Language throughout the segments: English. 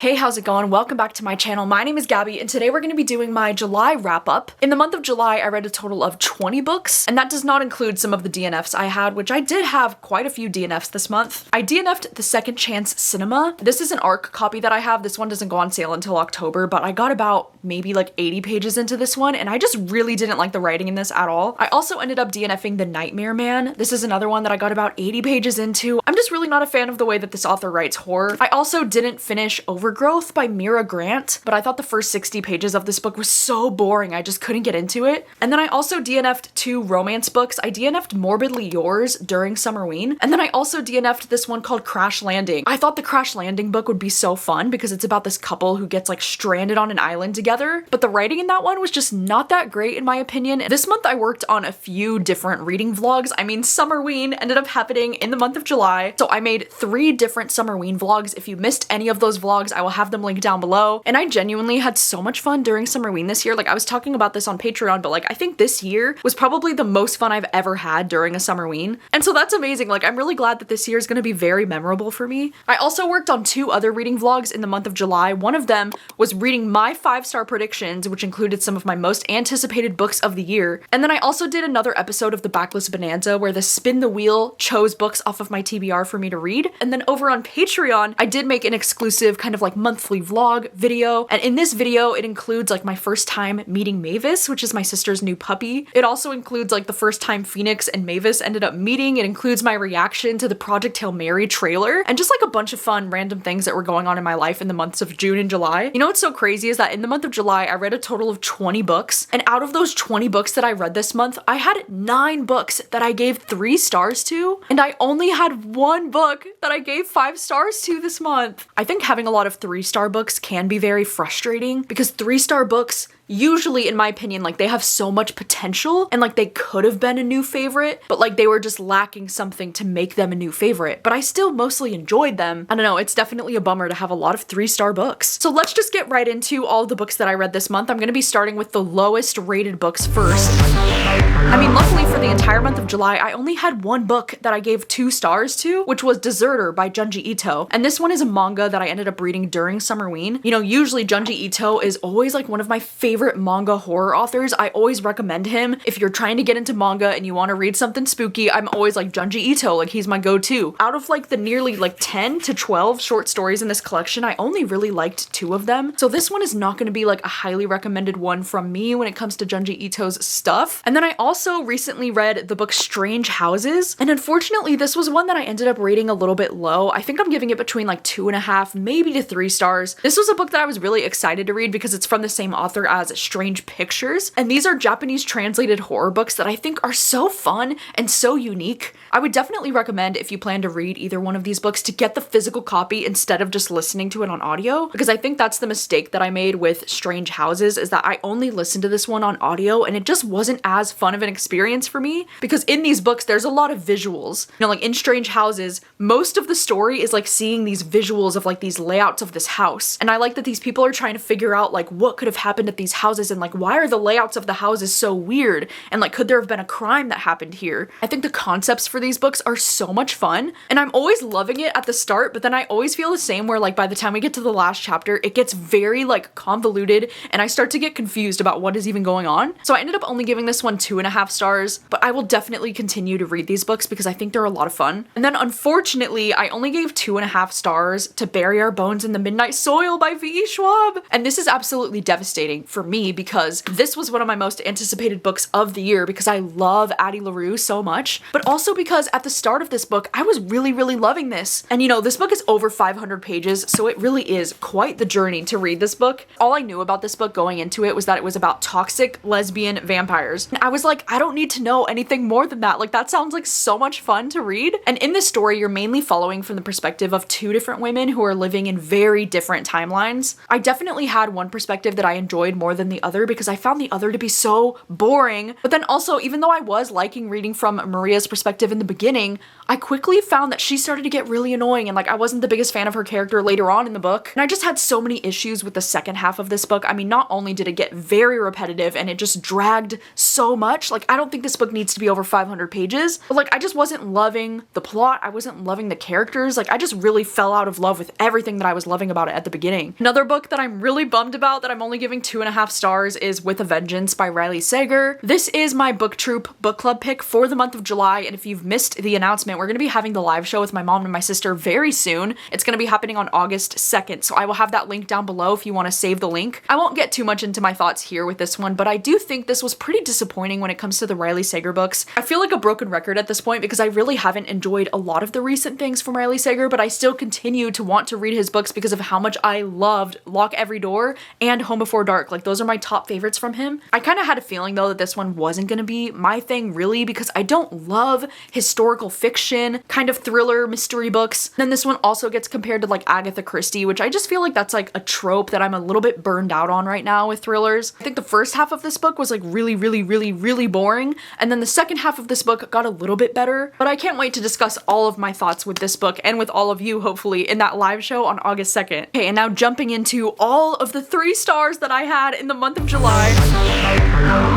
Hey, how's it going? Welcome back to my channel. My name is Gabby, and today we're going to be doing my July wrap-up. In the month of July, I read a total of 20 books, and that does not include some of the DNFs I had, which I did have quite a few DNFs this month. I DNF'd The Second Chance Cinema. This is an ARC copy that I have. This one doesn't go on sale until October, but I got about maybe like 80 pages into this one, and I just really didn't like the writing in this at all. I also ended up DNFing The Nightmare Man. This is another one that I got about 80 pages into. I'm just really not a fan of the way that this author writes horror. I also didn't finish Overgrowth by Mira Grant, but I thought the first 60 pages of this book was so boring, I just couldn't get into it. And then I also DNF'd 2 romance books. I DNF'd Morbidly Yours during Summerween, and then I also DNF'd this one called Crash Landing. I thought the Crash Landing book would be so fun because it's about this couple who gets like stranded on an island together, but the writing in that one was just not that great in my opinion. This month I worked on a few different reading vlogs. I mean, Summerween ended up happening in the month of July, so I made 3 different Summerween vlogs. If you missed any of those vlogs, I will have them linked down below. And I genuinely had so much fun during Summerween this year. Like, I was talking about this on Patreon, but like, I think this year was probably the most fun I've ever had during a Summerween. And so that's amazing. Like, I'm really glad that this year is going to be very memorable for me. I also worked on 2 other reading vlogs in the month of July. One of them was reading my 5-star predictions, which included some of my most anticipated books of the year. And then I also did another episode of the Backlist Bonanza where the Spin the Wheel chose books off of my TBR for me to read. And then over on Patreon, I did make an exclusive kind of like monthly vlog video, and in this video it includes like my first time meeting Mavis, which is my sister's new puppy. It also includes like the first time Phoenix and Mavis ended up meeting. It includes my reaction to the Project Hail Mary trailer, and just like a bunch of fun random things that were going on in my life in the months of June and July. You know what's so crazy is that in the month of July I read a total of 20 books, and out of those 20 books that I read this month, I had 9 books that I gave 3 stars to, and I only had 1 book that I gave 5 stars to this month. I think having a lot of 3-star books can be very frustrating because 3-star books usually, in my opinion, like they have so much potential and like they could have been a new favorite, but like they were just lacking something to make them a new favorite. But I still mostly enjoyed them. I don't know, it's definitely a bummer to have a lot of 3-star books. So let's just get right into all the books that I read this month. I'm gonna be starting with the lowest rated books first. I mean, luckily for the entire month of July, I only had 1 book that I gave 2 stars to, which was Deserter by Junji Ito. And this one is a manga that I ended up reading during Summerween. You know, usually Junji Ito is always like one of my favorite manga horror authors. I always recommend him. If you're trying to get into manga and you want to read something spooky, I'm always like Junji Ito, like he's my go-to. Out of like the nearly like 10 to 12 short stories in this collection, I only really liked 2 of them. So this one is not going to be like a highly recommended one from me when it comes to Junji Ito's stuff. And then I also recently read the book Strange Houses, and unfortunately this was one that I ended up rating a little bit low. I think I'm giving it between like 2.5 maybe to 3 stars. This was a book that I was really excited to read because it's from the same author as Strange Pictures, and these are Japanese translated horror books that I think are so fun and so unique. I would definitely recommend, if you plan to read either one of these books, to get the physical copy instead of just listening to it on audio, because I think that's the mistake that I made with Strange Houses, is that I only listened to this one on audio and it just wasn't as fun of an experience for me, because in these books there's a lot of visuals. You know, like in Strange Houses, most of the story is like seeing these visuals of like these layouts of this house, and I like that these people are trying to figure out like what could have happened at these houses and like why are the layouts of the houses so weird, and like could there have been a crime that happened here. I think the concepts for these books are so much fun, and I'm always loving it at the start, but then I always feel the same where like by the time we get to the last chapter it gets very like convoluted and I start to get confused about what is even going on. So I ended up only giving this one 2.5 stars, but I will definitely continue to read these books because I think they're a lot of fun. And then unfortunately I only gave 2.5 stars to Bury Our Bones in the Midnight Soil by V.E. Schwab, and this is absolutely devastating for me because this was one of my most anticipated books of the year because I love Addie LaRue so much, but also because at the start of this book I was really loving this. And you know, this book is over 500 pages, so it really is quite the journey to read this book. All I knew about this book going into it was that it was about toxic lesbian vampires, and I was like, I don't need to know anything more than that. Like, that sounds like so much fun to read. And in this story you're mainly following from the perspective of 2 different women who are living in very different timelines. I definitely had one perspective that I enjoyed more more than the other because I found the other to be so boring. But then also, even though I was liking reading from Maria's perspective in the beginning, I quickly found that she started to get really annoying and like I wasn't the biggest fan of her character later on in the book. And I just had so many issues with the second half of this book. I mean, not only did it get very repetitive and it just dragged so much, like I don't think this book needs to be over 500 pages, but like I just wasn't loving the plot. I wasn't loving the characters. Like I just really fell out of love with everything that I was loving about it at the beginning. Another book that I'm really bummed about that I'm only giving 2.5 stars is With a Vengeance by Riley Sager. This is my book troop book club pick for the month of July, and if you've missed the announcement, we're going to be having the live show with my mom and my sister very soon. It's going to be happening on August 2nd, so I will have that link down below if you want to save the link. I won't get too much into my thoughts here with this one, but I do think this was pretty disappointing when it comes to the Riley Sager books. I feel like a broken record at this point because I really haven't enjoyed a lot of the recent things from Riley Sager, but I still continue to want to read his books because of how much I loved Lock Every Door and Home Before Dark. Like those are my top favorites from him. I kind of had a feeling though that this one wasn't going to be my thing really because I don't love historical fiction, kind of thriller mystery books. Then this one also gets compared to like Agatha Christie, which I just feel like that's like a trope that I'm a little bit burned out on right now with thrillers. I think the first half of this book was like really boring, and then the second half of this book got a little bit better, but I can't wait to discuss all of my thoughts with this book and with all of you hopefully in that live show on August 2nd. Okay, and now jumping into all of the 3 stars that I had in the month of July.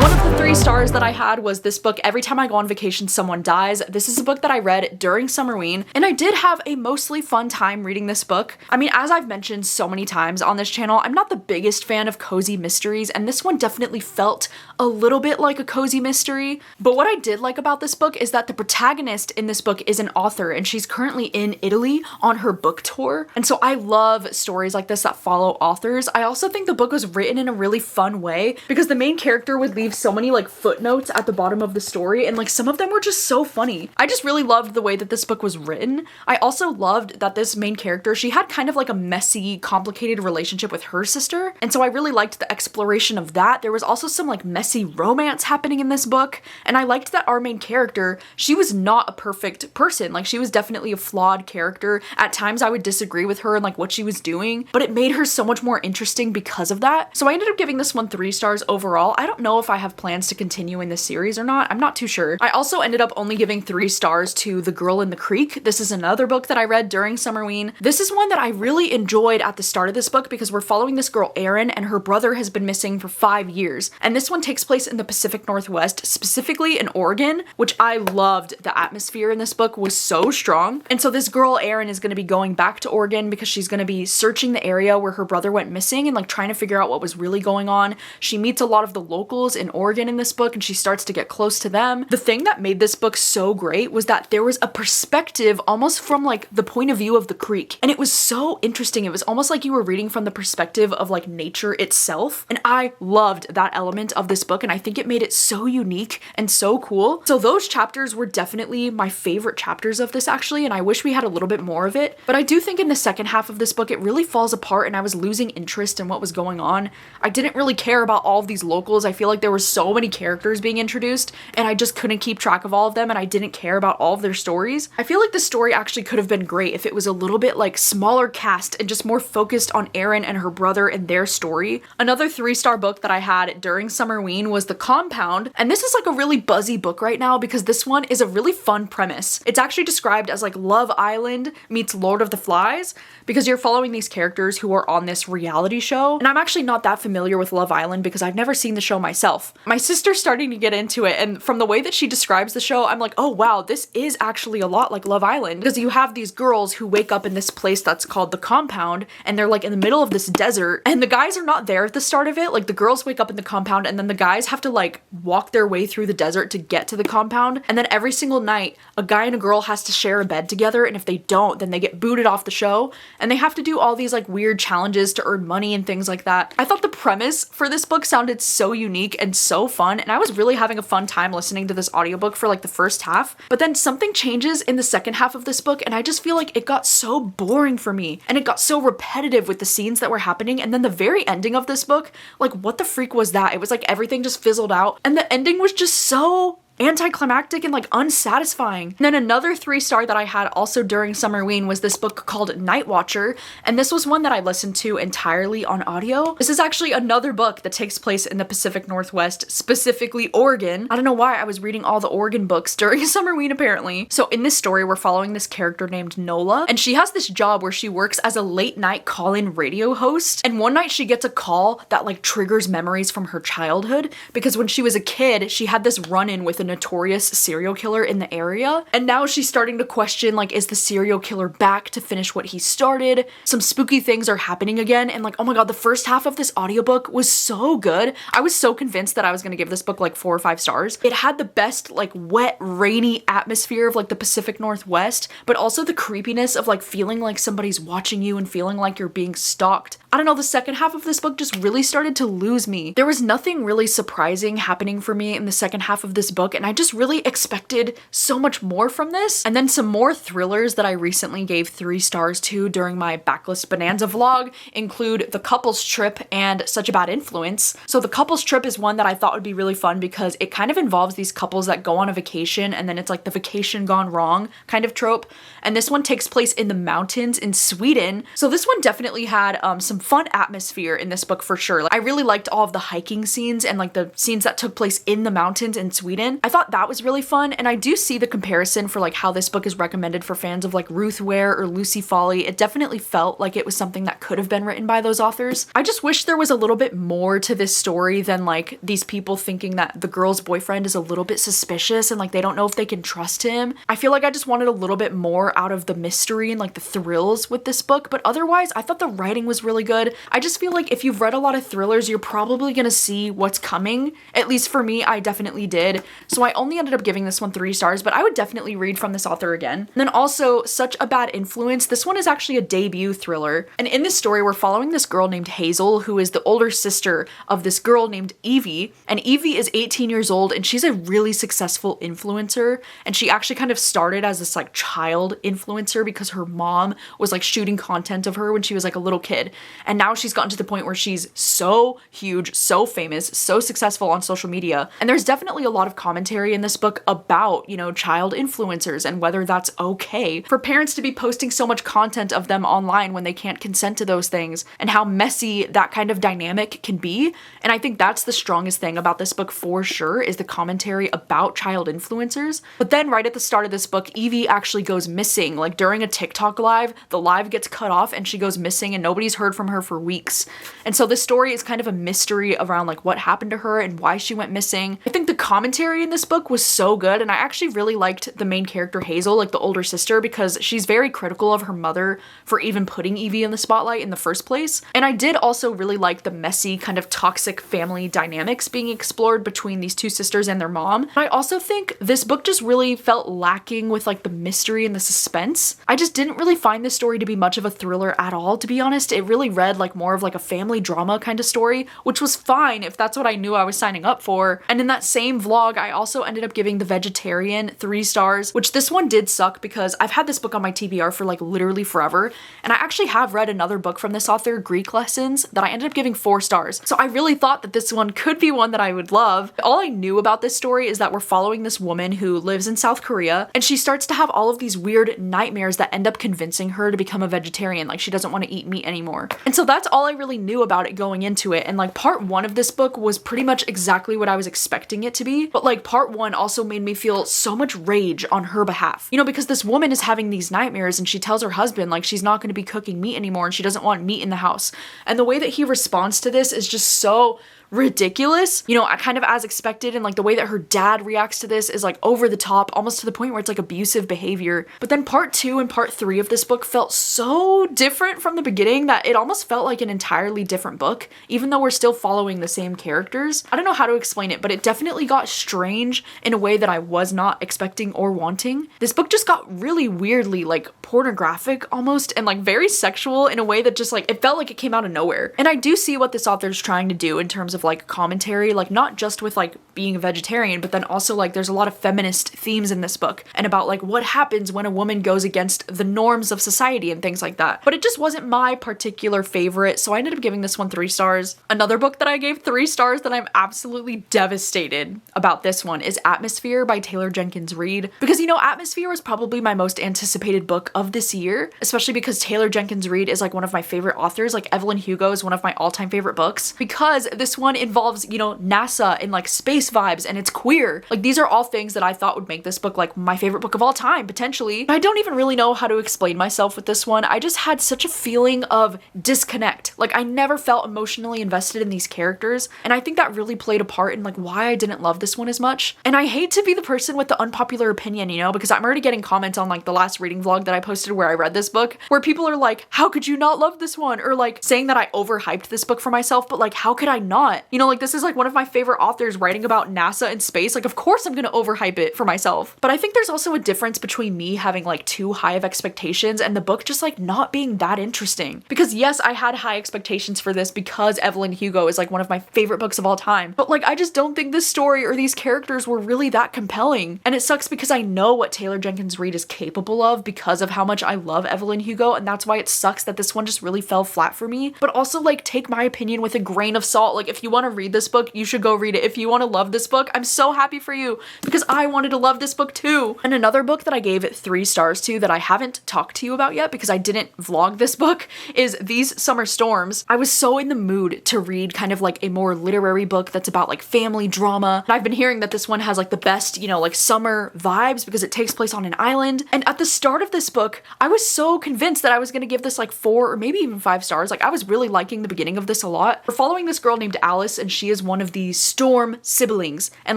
One of the 3 stars that I had was this book, Every Time I Go on Vacation Someone Dies. This is a book that I read during Summerween, and I did have a mostly fun time reading this book. I mean, as I've mentioned so many times on this channel, I'm not the biggest fan of cozy mysteries, and this one definitely felt a little bit like a cozy mystery. But what I did like about this book is that the protagonist in this book is an author, and she's currently in Italy on her book tour. And so I love stories like this that follow authors. I also think the book was written in a really fun way because the main character would leave so many like footnotes at the bottom of the story, and like some of them were just so funny. I just really loved the way that this book was written. I also loved that this main character, she had kind of like a messy, complicated relationship with her sister, and so I really liked the exploration of that. There was also some like messy romance happening in this book, and I liked that our main character, she was not a perfect person. Like she was definitely a flawed character. At times I would disagree with her and like what she was doing, but it made her so much more interesting because of that. So I ended up giving this one 3 stars overall. I don't know if I have plans to continue in this series or not. I'm not too sure. I also ended up only giving 3 stars to The Girl in the Creek. This is another book that I read during Summerween. This is one that I really enjoyed at the start of this book because we're following this girl Erin, and her brother has been missing for 5 years. And this one takes place in the Pacific Northwest, specifically in Oregon, which I loved. The atmosphere in this book was so strong. And so this girl Erin is going to be going back to Oregon because she's going to be searching the area where her brother went missing and like trying to figure out what was really going on. She meets a lot of the locals in Oregon in this book and she starts to get close to them. The thing that made this book so great was that there was a perspective almost from like the point of view of the creek, and it was so interesting. It was almost like you were reading from the perspective of like nature itself, and I loved that element of this book, and I think it made it so unique and so cool. So those chapters were definitely my favorite chapters of this actually, and I wish we had a little bit more of it. But I do think in the second half of this book it really falls apart and I was losing interest in what was going on. I didn't really care about all of these locals. I feel like there were so many characters being introduced and I just couldn't keep track of all of them, and I didn't care about all of their stories. I feel like the story actually could have been great if it was a little bit like smaller cast and just more focused on Erin and her brother and their story. Another 3-star book that I had during Summerween was The Compound, and this is like a really buzzy book right now because this one is a really fun premise. It's actually described as like Love Island meets Lord of the Flies because you're following these characters who are on this reality show, and I'm actually not that familiar with Love Island because I've never seen the show myself. My sister's starting to get into it, and from the way that she describes the show, I'm like, oh wow, this is actually a lot like Love Island because you have these girls who wake up in this place that's called The Compound, and they're like in the middle of this desert, and the guys are not there at the start of it. Like the girls wake up in the compound and then the guys have to like walk their way through the desert to get to the compound, and then every single night a guy and a girl has to share a bed together, and if they don't then they get booted off the show, and they have to do all these like weird challenges to earn money and things like that. I thought the premise for this book sounded so unique and so fun, and I was really having a fun time listening to this audiobook for like the first half, but then something changes in the second half of this book and I just feel like it got so boring for me and it got so repetitive with the scenes that were happening. And then the very ending of this book, like what the freak was that? It was like everything just fizzled out and the ending was just so anticlimactic and like unsatisfying. And then another 3-star that I had also during Summerween was this book called Night Watcher, and this was one that I listened to entirely on audio. This is actually another book that takes place in the Pacific Northwest, specifically Oregon. I don't know why I was reading all the Oregon books during Summerween apparently. So in this story, we're following this character named Nola, and she has this job where she works as a late night call-in radio host. And one night she gets a call that like triggers memories from her childhood, because when she was a kid, she had this run-in with a notorious serial killer in the area. And now she's starting to question, like, is the serial killer back to finish what he started? Some spooky things are happening again. And like, oh my god, the first half of this audiobook was so good. I was so convinced that I was gonna give this book like 4 or 5 stars. It had the best like wet, rainy atmosphere of like the Pacific Northwest, but also the creepiness of like feeling like somebody's watching you and feeling like you're being stalked. I don't know, the second half of this book just really started to lose me. There was nothing really surprising happening for me in the second half of this book, and I just really expected so much more from this. And then some more thrillers that I recently gave 3 stars to during my Backlist Bonanza vlog include The Couple's Trip and Such a Bad Influence. So The Couple's Trip is one that I thought would be really fun because it kind of involves these couples that go on a vacation, and then it's like the vacation gone wrong kind of trope. And this one takes place in the mountains in Sweden. So this one definitely had some fun atmosphere in this book for sure. Like, I really liked all of the hiking scenes and like the scenes that took place in the mountains in Sweden. I thought that was really fun, and I do see the comparison for like how this book is recommended for fans of like Ruth Ware or Lucy Folly. It definitely felt like it was something that could have been written by those authors. I just wish there was a little bit more to this story than like these people thinking that the girl's boyfriend is a little bit suspicious and like they don't know if they can trust him. I feel like I just wanted a little bit more out of the mystery and like the thrills with this book, but otherwise I thought the writing was really good. I just feel like if you've read a lot of thrillers, you're probably gonna see what's coming. At least for me, I definitely did. So I only ended up giving this one 3 stars, but I would definitely read from this author again. And then also Such a Bad Influence. This one is actually a debut thriller. And in this story, we're following this girl named Hazel, who is the older sister of this girl named Evie. And Evie is 18 years old, and she's a really successful influencer. And she actually kind of started as this like child influencer because her mom was like shooting content of her when she was like a little kid. And now she's gotten to the point where she's so huge, so famous, so successful on social media. And there's definitely a lot of commentary in this book about, you know, child influencers and whether that's okay for parents to be posting so much content of them online when they can't consent to those things, and how messy that kind of dynamic can be. And I think that's the strongest thing about this book for sure, is the commentary about child influencers. But then right at the start of this book, Evie actually goes missing. Like during a TikTok live, the live gets cut off and she goes missing and nobody's heard from her for weeks. And so this story is kind of a mystery around like what happened to her and why she went missing. I think the commentary in this book was so good, and I actually really liked the main character Hazel, like the older sister, because she's very critical of her mother for even putting Evie in the spotlight in the first place. And I did also really like the messy kind of toxic family dynamics being explored between these 2 sisters and their mom. I also think this book just really felt lacking with like the mystery and the suspense. I just didn't really find this story to be much of a thriller at all, to be honest. It really read like more of like a family drama kind of story, which was fine if that's what I knew I was signing up for. And in that same vlog, I also ended up giving The Vegetarian 3 stars, which this one did suck because I've had this book on my TBR for like literally forever. And I actually have read another book from this author, Greek Lessons, that I ended up giving 4 stars. So I really thought that this one could be one that I would love. All I knew about this story is that we're following this woman who lives in South Korea, and she starts to have all of these weird nightmares that end up convincing her to become a vegetarian. Like she doesn't want to eat meat anymore. And so that's all I really knew about it going into it. And like part 1 of this book was pretty much exactly what I was expecting it to be. But like part 1 also made me feel so much rage on her behalf. You know, because this woman is having these nightmares and she tells her husband like she's not going to be cooking meat anymore and she doesn't want meat in the house. And the way that he responds to this is just so ridiculous, you know, kind of as expected. And like the way that her dad reacts to this is like over the top, almost to the point where it's like abusive behavior. But then part 2 and part 3 of this book felt so different from the beginning that it almost felt like an entirely different book, even though we're still following the same characters. I don't know how to explain it, but it definitely got strange in a way that I was not expecting or wanting. This book just got really weirdly like pornographic almost, and like very sexual in a way that just like, it felt like it came out of nowhere. And I do see what this author's trying to do in terms of of like commentary, like not just with like being a vegetarian, but then also like there's a lot of feminist themes in this book and about like what happens when a woman goes against the norms of society and things like that. But it just wasn't my particular favorite, so I ended up giving this one 3 stars. Another book that I gave 3 stars that I'm absolutely devastated about this one is Atmosphere by Taylor Jenkins Reid, because you know, Atmosphere was probably my most anticipated book of this year, especially because Taylor Jenkins Reid is like one of my favorite authors. Like Evelyn Hugo is one of my all-time favorite books because this one involves, you know, NASA and like space vibes, and it's queer. Like these are all things that I thought would make this book like my favorite book of all time, potentially. I don't even really know how to explain myself with this one. I just had such a feeling of disconnect. Like I never felt emotionally invested in these characters, and I think that really played a part in like why I didn't love this one as much. And I hate to be the person with the unpopular opinion, you know, because I'm already getting comments on like the last reading vlog that I posted where I read this book, where people are like, how could you not love this one? Or like saying that I overhyped this book for myself, but like how could I not? You know, like this is like one of my favorite authors writing about NASA and space. Like of course I'm gonna overhype it for myself. But I think there's also a difference between me having like too high of expectations and the book just like not being that interesting. Because yes, I had high expectations for this because Evelyn Hugo is like one of my favorite books of all time. But like I just don't think this story or these characters were really that compelling. And it sucks because I know what Taylor Jenkins Reid is capable of because of how much I love Evelyn Hugo, and that's why it sucks that this one just really fell flat for me. But also like take my opinion with a grain of salt. Like if you want to read this book, you should go read it. If you want to love this book, I'm so happy for you because I wanted to love this book too. And another book that I gave it 3 stars to that I haven't talked to you about yet because I didn't vlog this book is These Summer Storms. I was so in the mood to read kind of like a more literary book that's about like family drama. And I've been hearing that this one has like the best, you know, like summer vibes because it takes place on an island. And at the start of this book, I was so convinced that I was gonna give this like 4 or maybe even 5 stars. Like I was really liking the beginning of this a lot. We're following this girl named Alice, and she is one of the Storm siblings. And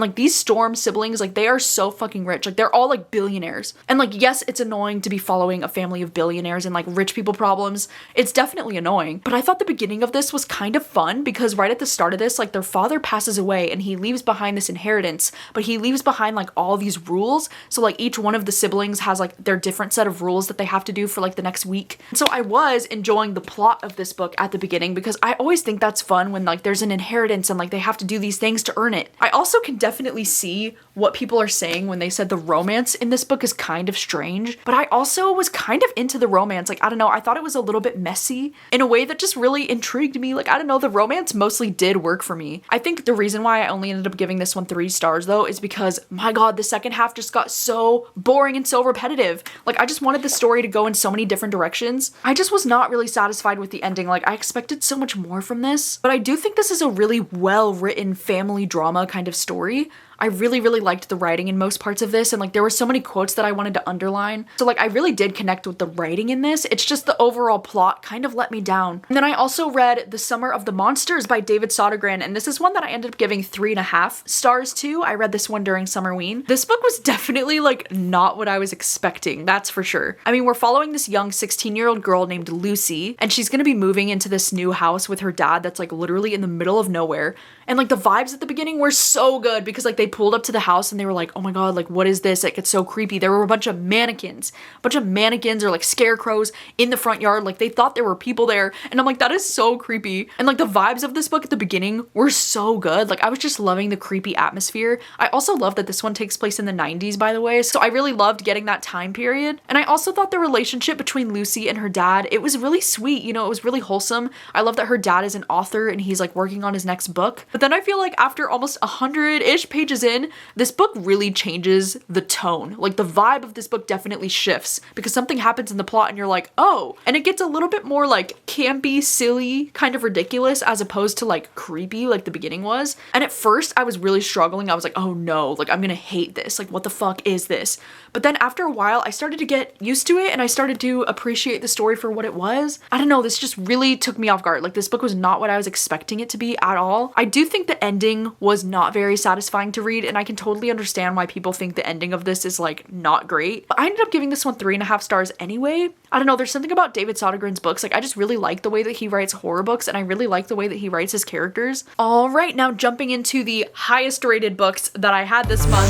like these Storm siblings, like they are so fucking rich. Like they're all like billionaires. And like, yes, it's annoying to be following a family of billionaires and like rich people problems. It's definitely annoying. But I thought the beginning of this was kind of fun because right at the start of this, like their father passes away and he leaves behind this inheritance, but he leaves behind like all these rules. So like each one of the siblings has like their different set of rules that they have to do for like the next week. And so I was enjoying the plot of this book at the beginning because I always think that's fun when like there's an inheritance and like they have to do these things to earn it. I also can definitely see what people are saying when they said the romance in this book is kind of strange, but I also was kind of into the romance. Like, I don't know, I thought it was a little bit messy in a way that just really intrigued me. Like, I don't know, the romance mostly did work for me. I think the reason why I only ended up giving this one 3 stars though is because, my god, the second half just got so boring and so repetitive. Like, I just wanted the story to go in so many different directions. I just was not really satisfied with the ending. Like, I expected so much more from this, but I do think this is a really well-written family drama kind of story. I really, really liked the writing in most parts of this, and like there were so many quotes that I wanted to underline. So like I really did connect with the writing in this. It's just the overall plot kind of let me down. And then I also read The Summer of the Monsters by David Sodergren, and this is one that I ended up giving 3.5 stars to. I read this one during Summerween. This book was definitely like not what I was expecting, that's for sure. I mean, we're following this young 16-year-old girl named Lucy, and she's gonna be moving into this new house with her dad that's like literally in the middle of nowhere. And like the vibes at the beginning were so good because like they pulled up to the house and they were like, oh my god, like what is this? Like it's so creepy. There were a bunch of mannequins or like scarecrows in the front yard. Like they thought there were people there. And I'm like, that is so creepy. And like the vibes of this book at the beginning were so good. Like I was just loving the creepy atmosphere. I also love that this one takes place in the 90s, by the way. So I really loved getting that time period. And I also thought the relationship between Lucy and her dad, it was really sweet. You know, it was really wholesome. I love that her dad is an author and he's like working on his next book. But then I feel like after almost 100-ish pages in, this book really changes the tone. Like the vibe of this book definitely shifts because something happens in the plot and you're like, oh, and it gets a little bit more like campy, silly, kind of ridiculous as opposed to like creepy like the beginning was. And at first I was really struggling. I was like, oh no, like I'm gonna hate this. Like what the fuck is this? But then after a while I started to get used to it and I started to appreciate the story for what it was. I don't know, this just really took me off guard. Like this book was not what I was expecting it to be at all. I do think the ending was not very satisfying to read, and I can totally understand why people think the ending of this is like not great. But I ended up giving this one 3.5 stars anyway. I don't know, there's something about David Sodergren's books. Like I just really like the way that he writes horror books, and I really like the way that he writes his characters. All right, now jumping into the highest rated books that I had this month.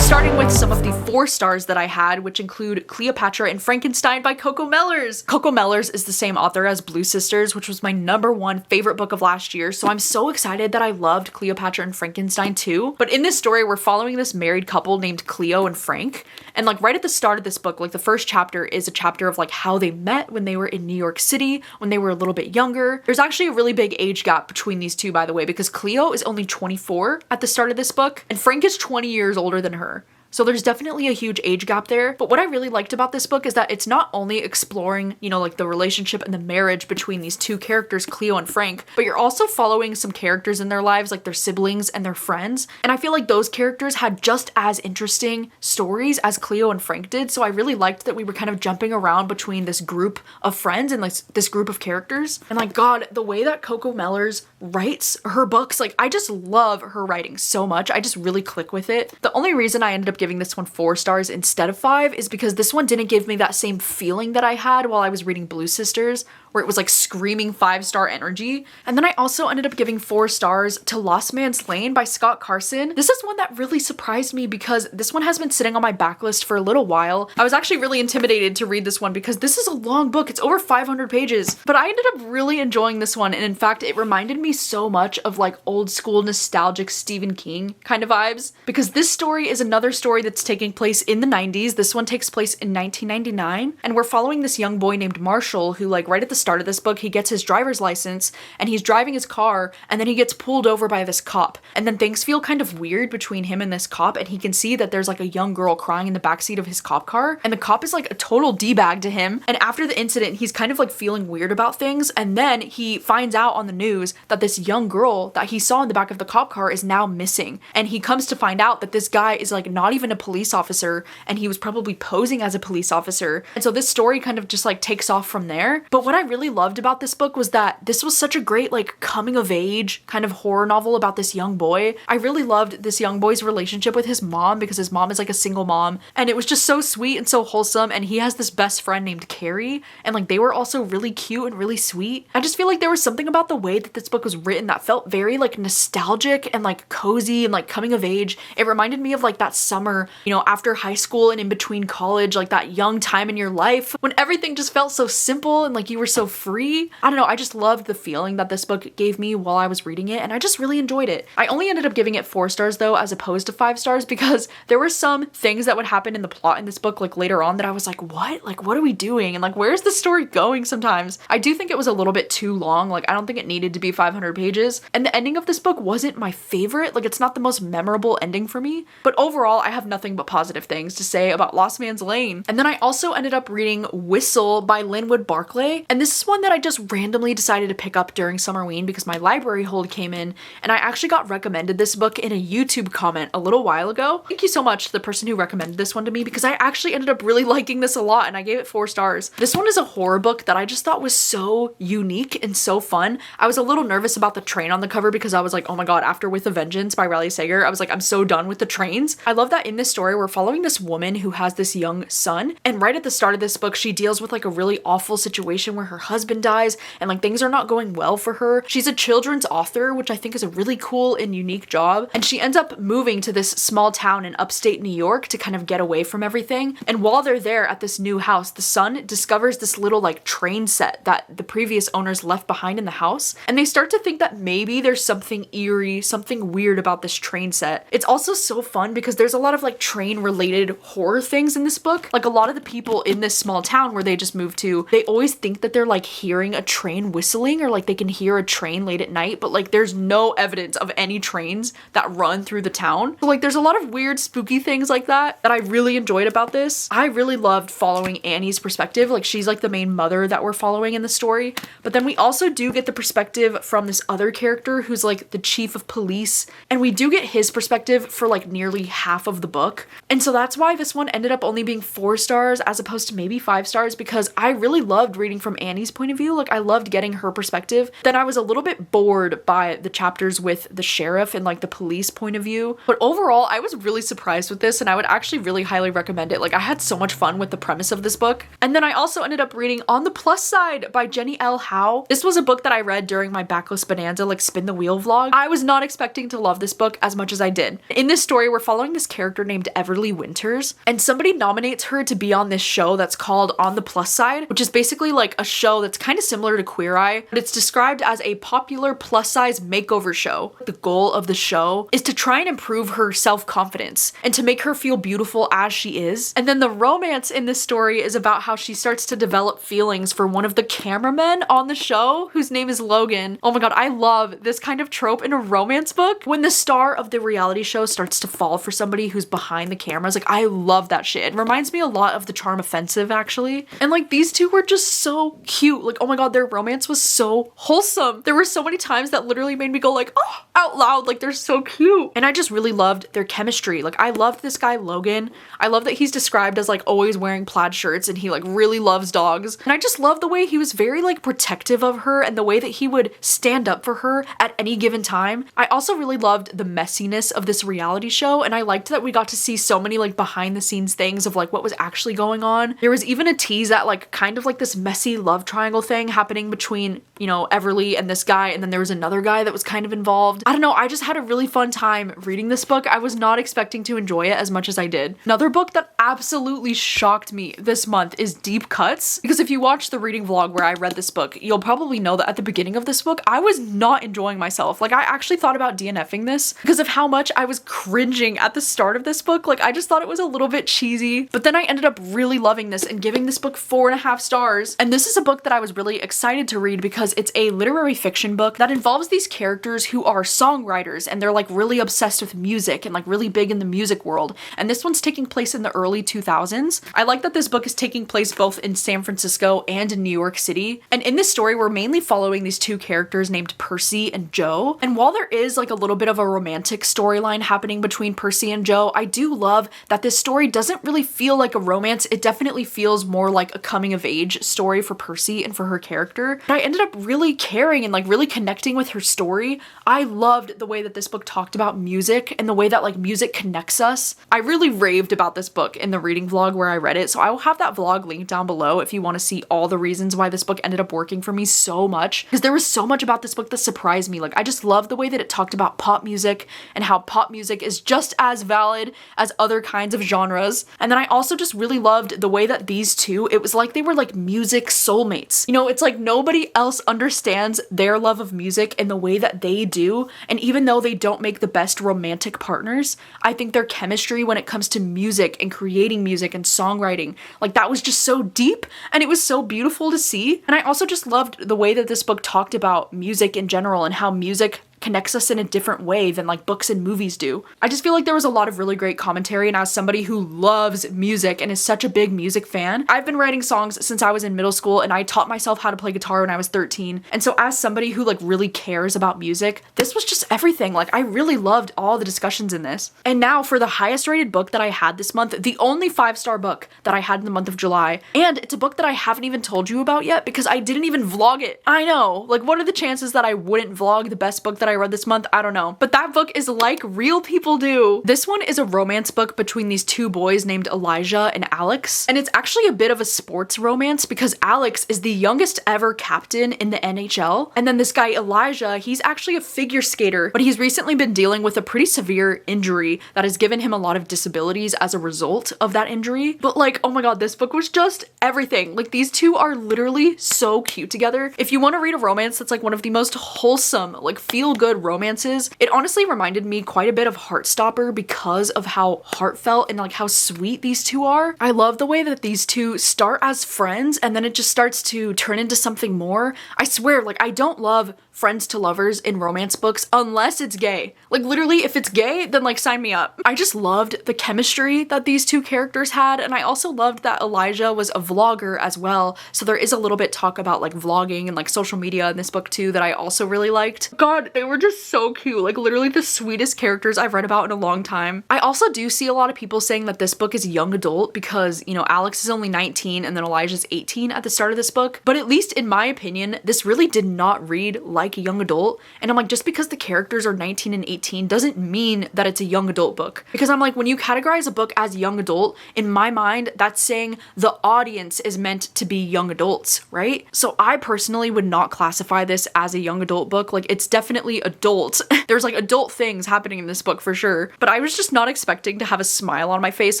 Starting with some of the 4 stars that I had, which include Cleopatra and Frankenstein by Coco Mellers. Coco Mellers is the same author as Blue Sisters, which was my #1 favorite book of last year, so I'm so excited that I loved Cleopatra and Frankenstein too. But in this story, we're following this married couple named Cleo and Frank. And like right at the start of this book, like the first chapter is a chapter of like how they met when they were in New York City, when they were a little bit younger. There's actually a really big age gap between these two, by the way, because Cleo is only 24 at the start of this book, and Frank is 20 years older than her. So there's definitely a huge age gap there. But what I really liked about this book is that it's not only exploring, you know, like the relationship and the marriage between these two characters, Cleo and Frank, but you're also following some characters in their lives, like their siblings and their friends. And I feel like those characters had just as interesting stories as Cleo and Frank did. So I really liked that we were kind of jumping around between this group of friends and like this group of characters. And like, God, the way that Coco Mellors writes her books, like I just love her writing so much. I just really click with it. The only reason I ended up giving this one 4 stars instead of 5 is because this one didn't give me that same feeling that I had while I was reading Blue Sisters, where it was like screaming 5-star energy. And then I also ended up giving 4 stars to Lost Man's Lane by Scott Carson. This is one that really surprised me because this one has been sitting on my backlist for a little while. I was actually really intimidated to read this one because this is a long book. It's over 500 pages, but I ended up really enjoying this one. And in fact, it reminded me so much of like old school nostalgic Stephen King kind of vibes, because this story is another story that's taking place in the 90s. This one takes place in 1999, and we're following this young boy named Marshall who, like, right at the start of this book, he gets his driver's license and he's driving his car, and then he gets pulled over by this cop, and then things feel kind of weird between him and this cop, and he can see that there's like a young girl crying in the backseat of his cop car, and the cop is like a total D-bag to him. And after the incident, he's kind of like feeling weird about things, and then he finds out on the news that this young girl that he saw in the back of the cop car is now missing, and he comes to find out that this guy is like not even a police officer, and he was probably posing as a police officer. And so this story kind of just like takes off from there. But what I really loved about this book was that this was such a great like coming of age kind of horror novel about this young boy. I really loved this young boy's relationship with his mom, because his mom is like a single mom, and it was just so sweet and so wholesome. And he has this best friend named Carrie, and like they were also really cute and really sweet. I just feel like there was something about the way that this book was written that felt very like nostalgic and like cozy and like coming of age. It reminded me of like that summer, you know, after high school and in between college, like that young time in your life when everything just felt so simple and like you were so free. I don't know, I just loved the feeling that this book gave me while I was reading it, and I just really enjoyed it. I only ended up giving it 4 stars though, as opposed to 5 stars, because there were some things that would happen in the plot in this book like later on that I was like, what? Like, what are we doing? And like, where's the story going sometimes? I do think it was a little bit too long. Like, I don't think it needed to be 500 pages. And the ending of this book wasn't my favorite. Like, it's not the most memorable ending for me. But overall, I have nothing but positive things to say about Lost Man's Lane. And then I also ended up reading Whistle by Linwood Barclay. And this is one that I just randomly decided to pick up during Summerween because my library hold came in, and I actually got recommended this book in a YouTube comment a little while ago. Thank you so much to the person who recommended this one to me, because I actually ended up really liking this a lot, and I gave it 4 stars. This one is a horror book that I just thought was so unique and so fun. I was a little nervous about the train on the cover because I was like, oh my god, after With a Vengeance by Riley Sager, I was like, I'm so done with the trains. I love that in this story we're following this woman who has this young son, and right at the start of this book she deals with like a really awful situation where her husband dies and like things are not going well for her. She's a children's author, which I think is a really cool and unique job, and she ends up moving to this small town in upstate New York to kind of get away from everything. And while they're there at this new house, the son discovers this little like train set that the previous owners left behind in the house, and they start to think that maybe there's something eerie, something weird about this train set. It's also so fun because there's a lot of like train related horror things in this book. Like a lot of the people in this small town where they just moved to, they always think that they're like hearing a train whistling, or like they can hear a train late at night, but like there's no evidence of any trains that run through the town. So like there's a lot of weird spooky things like that I really enjoyed about this. I really loved following Annie's perspective. Like she's like the main mother that we're following in the story, but then we also do get the perspective from this other character who's like the chief of police, and we do get his perspective for like nearly half of the book. And so that's why this one ended up only being 4 stars as opposed to maybe 5 stars, because I really loved reading from Annie's point of view. Like I loved getting her perspective. Then I was a little bit bored by the chapters with the sheriff and like the police point of view. But overall, I was really surprised with this, and I would actually really highly recommend it. Like I had so much fun with the premise of this book. And then I also ended up reading On the Plus Side by Jenny L. Howe. This was a book that I read during my Backlist Bonanza like spin the wheel vlog. I was not expecting to love this book as much as I did. In this story, we're following this character character named Everly Winters, and somebody nominates her to be on this show that's called On the Plus Side, which is basically like a show that's kind of similar to Queer Eye, but it's described as a popular plus size makeover show. The goal of the show is to try and improve her self-confidence and to make her feel beautiful as she is. And then the romance in this story is about how she starts to develop feelings for one of the cameramen on the show, whose name is Logan. Oh my god, I love this kind of trope in a romance book. When the star of the reality show starts to fall for somebody who's behind the cameras, like I love that shit. It reminds me a lot of The Charm Offensive, actually. And like these two were just so cute. Like, oh my god, their romance was so wholesome. There were so many times that literally made me go like, oh, out loud, like they're so cute. And I just really loved their chemistry. Like I loved this guy Logan. I love that he's described as like always wearing plaid shirts and he like really loves dogs. And I just love the way he was very like protective of her and the way that he would stand up for her at any given time. I also really loved the messiness of this reality show, and I liked that we got to see so many like behind the scenes things of like what was actually going on. There was even a tease at like kind of like this messy love triangle thing happening between, you know, Everly and this guy, and then there was another guy that was kind of involved. I don't know, I just had a really fun time reading this book. I was not expecting to enjoy it as much as I did. Another book that absolutely shocked me this month is Deep Cuts, because if you watch the reading vlog where I read this book, you'll probably know that at the beginning of this book, I was not enjoying myself. Like I actually thought about DNFing this because of how much I was cringing at the start of this book. Like I just thought it was a little bit cheesy, but then I ended up really loving this and giving this book 4.5 stars. And this is a book that I was really excited to read because it's a literary fiction book that involves these characters who are songwriters and they're like really obsessed with music and like really big in the music world. And this one's taking place in the early 2000s. I like that this book is taking place both in San Francisco and in New York City. And in this story, we're mainly following these two characters named Percy and Joe. And while there is like a little bit of a romantic storyline happening between Percy and Joe, I do love that this story doesn't really feel like a romance. It definitely feels more like a coming of age story for Percy and for her character. But I ended up really caring and like really connecting with her story. I loved the way that this book talked about music and the way that like music connects us. I really raved about this book in the reading vlog where I read it, so I will have that vlog linked down below if you want to see all the reasons why this book ended up working for me so much, because there was so much about this book that surprised me. Like I just love the way that it talked about pop music and how pop music is just as valid as other kinds of genres. And then I also just really loved the way that these two, it was like they were like music soulmates. You know, it's like nobody else understands their love of music in the way that they do. And even though they don't make the best romantic partners, I think their chemistry when it comes to music and creating music and songwriting, like that was just so deep and it was so beautiful to see. And I also just loved the way that this book talked about music in general and how music connects us in a different way than like books and movies do. I just feel like there was a lot of really great commentary, and as somebody who loves music and is such a big music fan, I've been writing songs since I was in middle school and I taught myself how to play guitar when I was 13. And so as somebody who like really cares about music, this was just everything. Like I really loved all the discussions in this. And now for the highest rated book that I had this month, the only 5-star book that I had in the month of July. And it's a book that I haven't even told you about yet because I didn't even vlog it. I know, like what are the chances that I wouldn't vlog the best book that I read this month? I don't know. But that book is Like Real People Do. This one is a romance book between these two boys named Elijah and Alex. And it's actually a bit of a sports romance because Alex is the youngest ever captain in the NHL. And then this guy Elijah, he's actually a figure skater, but he's recently been dealing with a pretty severe injury that has given him a lot of disabilities as a result of that injury. But like, oh my god, this book was just everything. Like these two are literally so cute together. If you want to read a romance that's like one of the most wholesome, like feel-good romances, it honestly reminded me quite a bit of Heartstopper because of how heartfelt and like how sweet these two are. I love the way that these two start as friends and then it just starts to turn into something more. I swear, like I don't love friends to lovers in romance books unless it's gay. Like literally if it's gay, then like sign me up. I just loved the chemistry that these two characters had, and I also loved that Elijah was a vlogger as well, so there is a little bit talk about like vlogging and like social media in this book too that I also really liked. God, they were just so cute. Like literally the sweetest characters I've read about in a long time. I also do see a lot of people saying that this book is young adult because, you know, Alex is only 19 and then Elijah's 18 at the start of this book, but at least in my opinion, this really did not read like a young adult. And I'm like, just because the characters are 19 and 18 doesn't mean that it's a young adult book. Because I'm like, when you categorize a book as young adult, in my mind, that's saying the audience is meant to be young adults, right? So I personally would not classify this as a young adult book. Like it's definitely very adult. There's like adult things happening in this book for sure, but I was just not expecting to have a smile on my face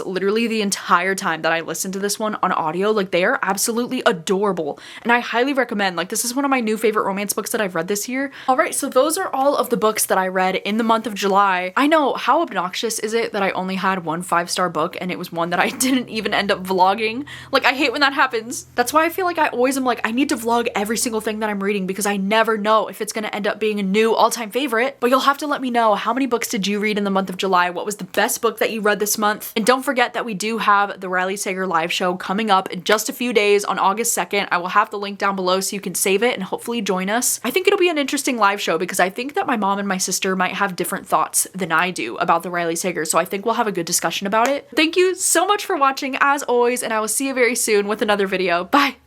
literally the entire time that I listened to this one on audio. Like, they are absolutely adorable, and I highly recommend. Like, this is one of my new favorite romance books that I've read this year. All right, so those are all of the books that I read in the month of July. I know, how obnoxious is it that I only had one 5-star book and it was one that I didn't even end up vlogging? Like, I hate when that happens. That's why I feel like I always am like, I need to vlog every single thing that I'm reading because I never know if it's gonna end up being a new all-time favorite. But you'll have to let me know, how many books did you read in the month of July? What was the best book that you read this month? And don't forget that we do have the Riley Sager live show coming up in just a few days on August 2nd. I will have the link down below so you can save it and hopefully join us. I think it'll be an interesting live show because I think that my mom and my sister might have different thoughts than I do about the Riley Sager, so I think we'll have a good discussion about it. Thank you so much for watching as always, and I will see you very soon with another video. Bye!